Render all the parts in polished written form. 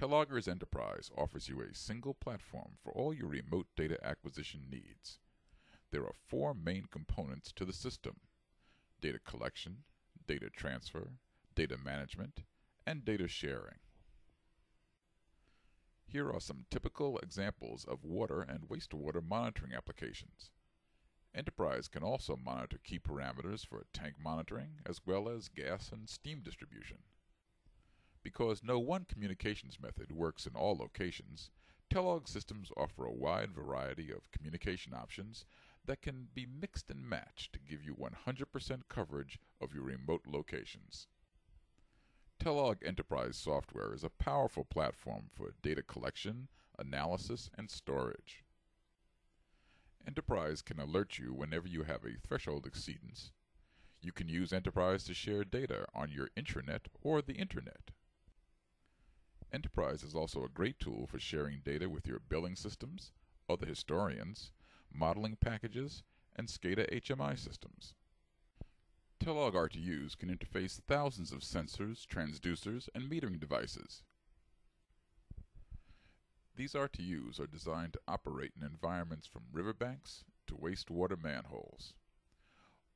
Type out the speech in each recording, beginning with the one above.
Telogger's Enterprise offers you a single platform for all your remote data acquisition needs. There are four main components to the system: data collection, data transfer, data management, and data sharing. Here are some typical examples of water and wastewater monitoring applications. Enterprise can also monitor key parameters for tank monitoring as well as gas and steam distribution. Because no one communications method works in all locations, Telog systems offer a wide variety of communication options that can be mixed and matched to give you 100% coverage of your remote locations. Telog Enterprise software is a powerful platform for data collection, analysis, and storage. Enterprise can alert you whenever you have a threshold exceedance. You can use Enterprise to share data on your intranet or the Internet. Enterprise is also a great tool for sharing data with your billing systems, other historians, modeling packages, and SCADA HMI systems. Telog RTUs can interface thousands of sensors, transducers, and metering devices. These RTUs are designed to operate in environments from riverbanks to wastewater manholes.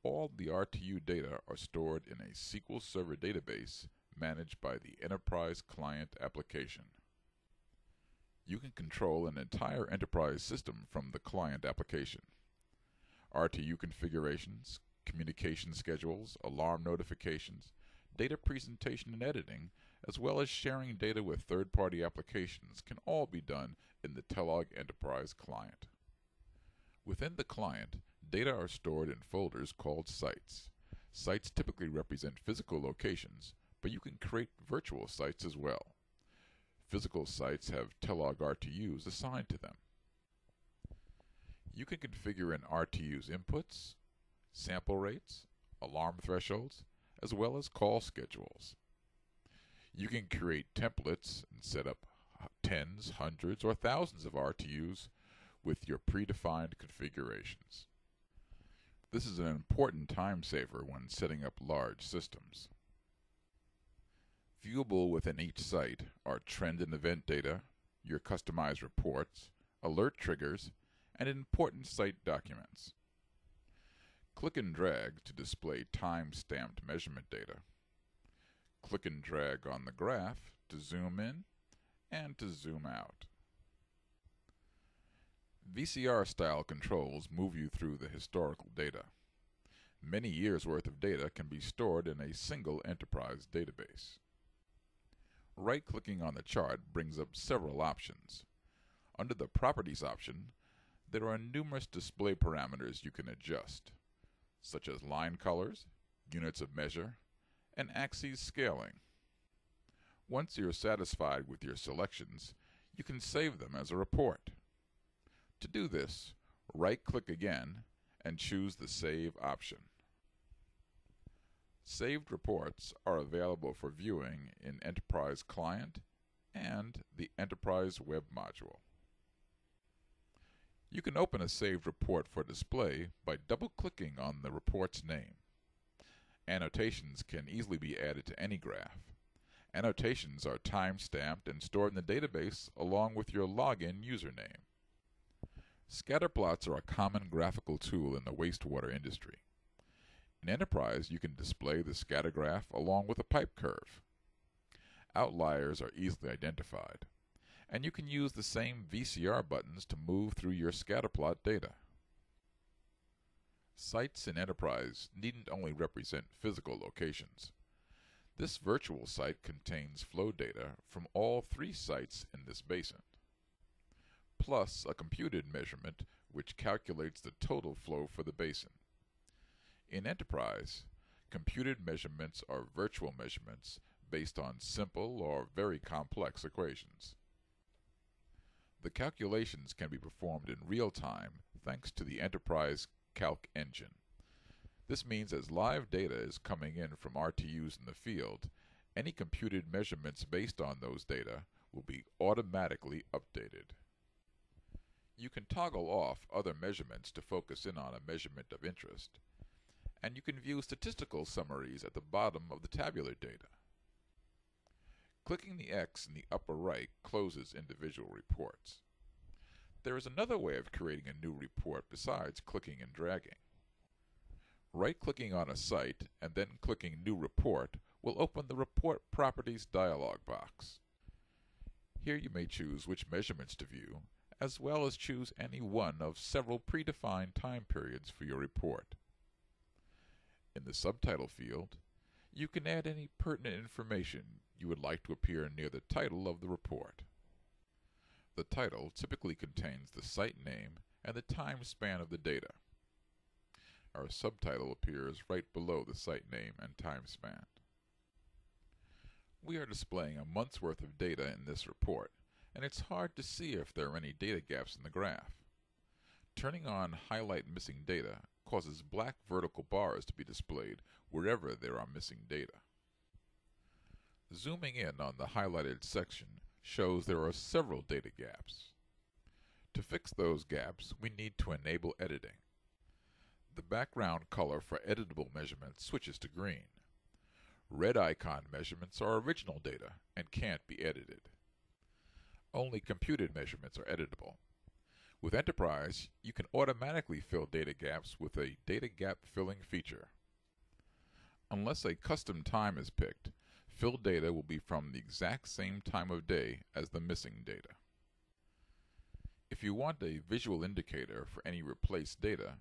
All the RTU data are stored in a SQL Server database managed by the Enterprise Client application. You can control an entire enterprise system from the client application. RTU configurations, communication schedules, alarm notifications, data presentation and editing, as well as sharing data with third-party applications can all be done in the Telog Enterprise client. Within the client, data are stored in folders called sites. Sites typically represent physical locations, but you can create virtual sites as well. Physical sites have Telog RTUs assigned to them. You can configure an RTU's inputs, sample rates, alarm thresholds, as well as call schedules. You can create templates and set up tens, hundreds, or thousands of RTUs with your predefined configurations. This is an important time saver when setting up large systems. Viewable within each site are trend and event data, your customized reports, alert triggers, and important site documents. Click and drag to display time-stamped measurement data. Click and drag on the graph to zoom in and to zoom out. VCR-style controls move you through the historical data. Many years' worth of data can be stored in a single enterprise database. Right-clicking on the chart brings up several options. Under the Properties option, there are numerous display parameters you can adjust, such as line colors, units of measure, and axes scaling. Once you're satisfied with your selections, you can save them as a report. To do this, right-click again and choose the Save option. Saved reports are available for viewing in Enterprise Client and the Enterprise Web Module. You can open a saved report for display by double-clicking on the report's name. Annotations can easily be added to any graph. Annotations are time-stamped and stored in the database along with your login username. Scatterplots are a common graphical tool in the wastewater industry. In Enterprise, you can display the scatter graph along with a pipe curve. Outliers are easily identified, and you can use the same VCR buttons to move through your scatterplot data. Sites in Enterprise needn't only represent physical locations. This virtual site contains flow data from all 3 sites in this basin, plus a computed measurement which calculates the total flow for the basin. In Enterprise, computed measurements are virtual measurements based on simple or very complex equations. The calculations can be performed in real time thanks to the Enterprise Calc engine. This means as live data is coming in from RTUs in the field, any computed measurements based on those data will be automatically updated. You can toggle off other measurements to focus in on a measurement of interest, and you can view statistical summaries at the bottom of the tabular data. Clicking the X in the upper right closes individual reports. There is another way of creating a new report besides clicking and dragging. Right-clicking on a site and then clicking New Report will open the Report Properties dialog box. Here you may choose which measurements to view, as well as choose any one of several predefined time periods for your report. In the subtitle field, you can add any pertinent information you would like to appear near the title of the report. The title typically contains the site name and the time span of the data. Our subtitle appears right below the site name and time span. We are displaying a month's worth of data in this report, and it's hard to see if there are any data gaps in the graph. Turning on Highlight Missing Data causes black vertical bars to be displayed wherever there are missing data. Zooming in on the highlighted section shows there are several data gaps. To fix those gaps, we need to enable editing. The background color for editable measurements switches to green. Red icon measurements are original data and can't be edited. Only computed measurements are editable. With Enterprise, you can automatically fill data gaps with a data gap filling feature. Unless a custom time is picked, filled data will be from the exact same time of day as the missing data. If you want a visual indicator for any replaced data,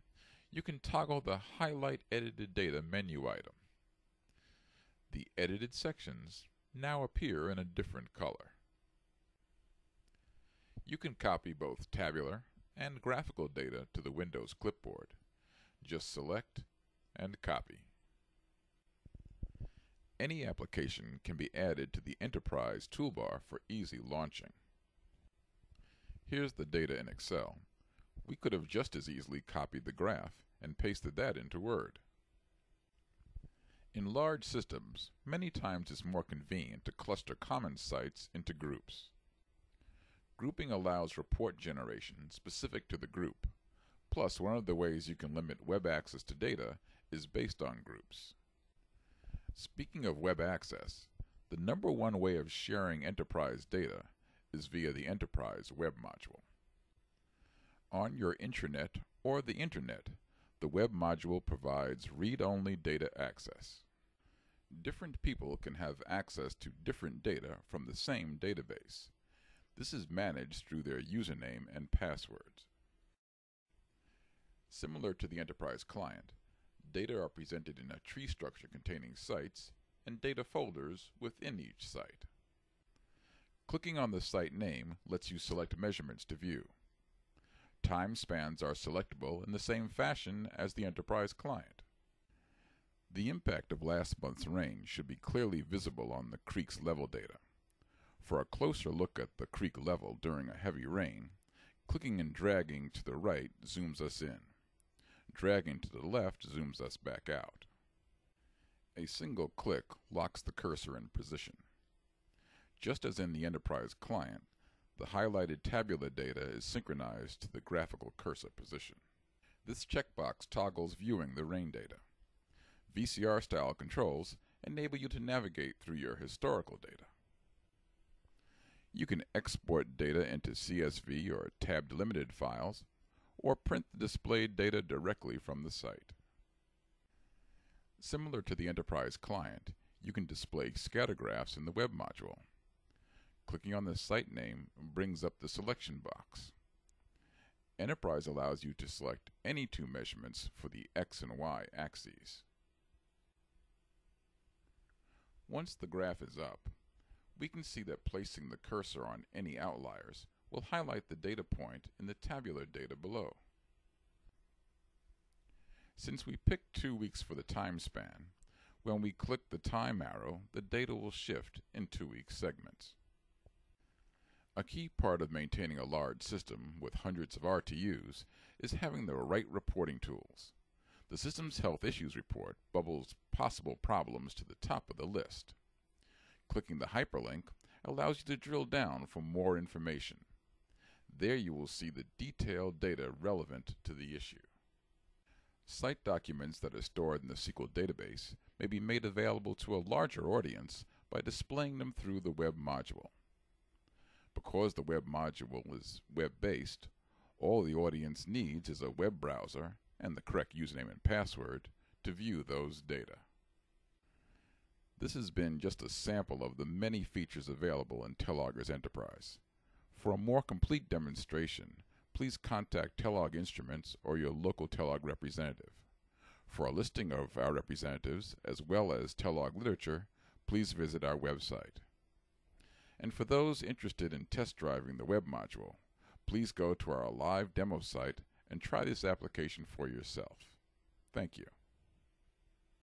you can toggle the Highlight Edited Data menu item. The edited sections now appear in a different color. You can copy both tabular and graphical data to the Windows clipboard. Just select and copy. Any application can be added to the Enterprise toolbar for easy launching. Here's the data in Excel. We could have just as easily copied the graph and pasted that into Word. In large systems, many times it's more convenient to cluster common sites into groups. Grouping allows report generation specific to the group. Plus, one of the ways you can limit web access to data is based on groups. Speaking of web access, the number one way of sharing Enterprise data is via the Enterprise Web Module. On your intranet or the Internet, the Web Module provides read-only data access. Different people can have access to different data from the same database. This is managed through their username and passwords. Similar to the Enterprise client, data are presented in a tree structure containing sites and data folders within each site. Clicking on the site name lets you select measurements to view. Time spans are selectable in the same fashion as the Enterprise client. The impact of last month's rain should be clearly visible on the creek's level data. For a closer look at the creek level during a heavy rain, clicking and dragging to the right zooms us in. Dragging to the left zooms us back out. A single click locks the cursor in position. Just as in the Enterprise client, the highlighted tabular data is synchronized to the graphical cursor position. This checkbox toggles viewing the rain data. VCR-style controls enable you to navigate through your historical data. You can export data into CSV or tab-delimited files, or print the displayed data directly from the site. Similar to the Enterprise client, you can display scatter graphs in the Web Module. Clicking on the site name brings up the selection box. Enterprise allows you to select any two measurements for the X and Y axes. Once the graph is up, we can see that placing the cursor on any outliers will highlight the data point in the tabular data below. Since we picked 2 weeks for the time span, when we click the time arrow, the data will shift in 2-week segments. A key part of maintaining a large system with hundreds of RTUs is having the right reporting tools. The Systems Health Issues Report bubbles possible problems to the top of the list. Clicking the hyperlink allows you to drill down for more information. There you will see the detailed data relevant to the issue. Site documents that are stored in the SQL database may be made available to a larger audience by displaying them through the web module. Because the web module is web-based, all the audience needs is a web browser and the correct username and password to view those data. This has been just a sample of the many features available in Telogger's Enterprise. For a more complete demonstration, please contact Telog Instruments or your local Telog representative. For a listing of our representatives, as well as Telog literature, please visit our website. And for those interested in test driving the web module, please go to our live demo site and try this application for yourself. Thank you.